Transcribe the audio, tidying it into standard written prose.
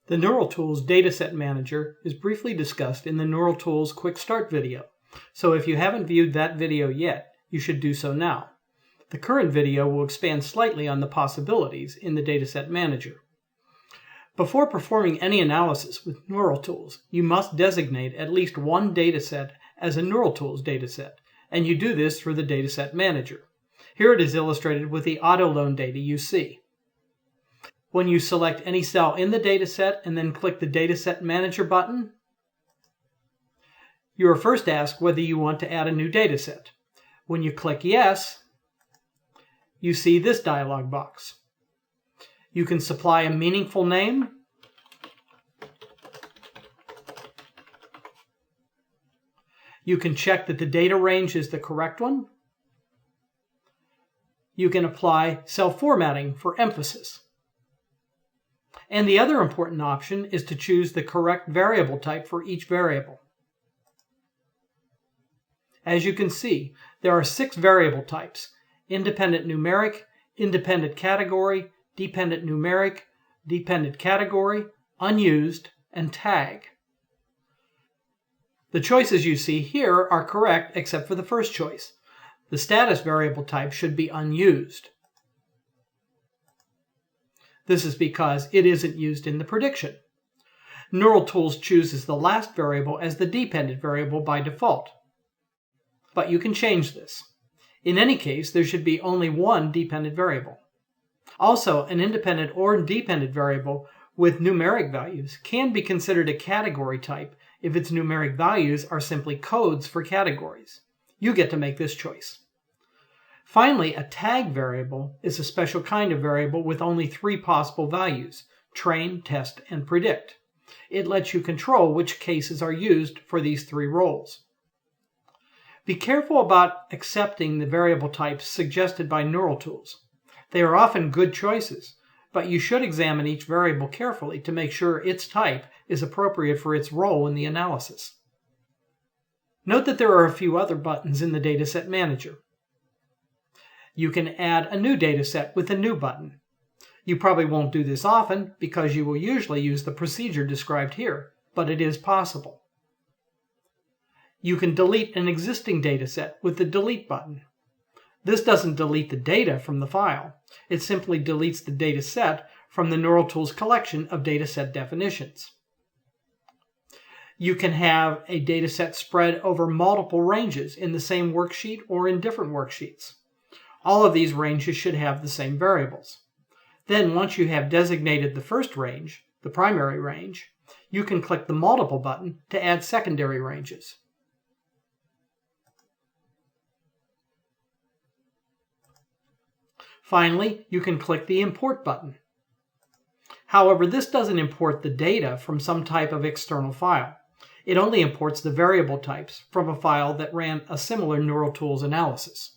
The NeuralTools Dataset Manager is briefly discussed in the NeuralTools Quick Start video, so if you haven't viewed that video yet, you should do so now. The current video will expand slightly on the possibilities in the Dataset Manager. Before performing any analysis with NeuralTools, you must designate at least one dataset as a NeuralTools dataset, and you do this through the Dataset Manager. Here it is illustrated with the auto loan data you see. When you select any cell in the dataset and then click the Dataset Manager button, you are first asked whether you want to add a new dataset. When you click Yes, you see this dialog box. You can supply a meaningful name, you can check that the data range is the correct one, you can apply cell formatting for emphasis. And the other important option is to choose the correct variable type for each variable. As you can see, there are 6 variable types: independent numeric, independent category, dependent numeric, dependent category, unused, and tag. The choices you see here are correct except for the first choice. The status variable type should be unused. This is because it isn't used in the prediction. NeuralTools chooses the last variable as the dependent variable by default. But you can change this. In any case, there should be only one dependent variable. Also, an independent or dependent variable with numeric values can be considered a category type if its numeric values are simply codes for categories. You get to make this choice. Finally, a tag variable is a special kind of variable with only 3 possible values: train, test, and predict. It lets you control which cases are used for these 3 roles. Be careful about accepting the variable types suggested by NeuralTools. They are often good choices, but you should examine each variable carefully to make sure its type is appropriate for its role in the analysis. Note that there are a few other buttons in the Dataset Manager. You can add a new dataset with a New button. You probably won't do this often because you will usually use the procedure described here, but it is possible. You can delete an existing dataset with the Delete button. This doesn't delete the data from the file. It simply deletes the dataset from the NeuralTools collection of dataset definitions. You can have a dataset spread over multiple ranges in the same worksheet or in different worksheets. All of these ranges should have the same variables. Then, once you have designated the first range, the primary range, you can click the Multiple button to add secondary ranges. Finally, you can click the Import button. However, this doesn't import the data from some type of external file. It only imports the variable types from a file that ran a similar NeuralTools analysis.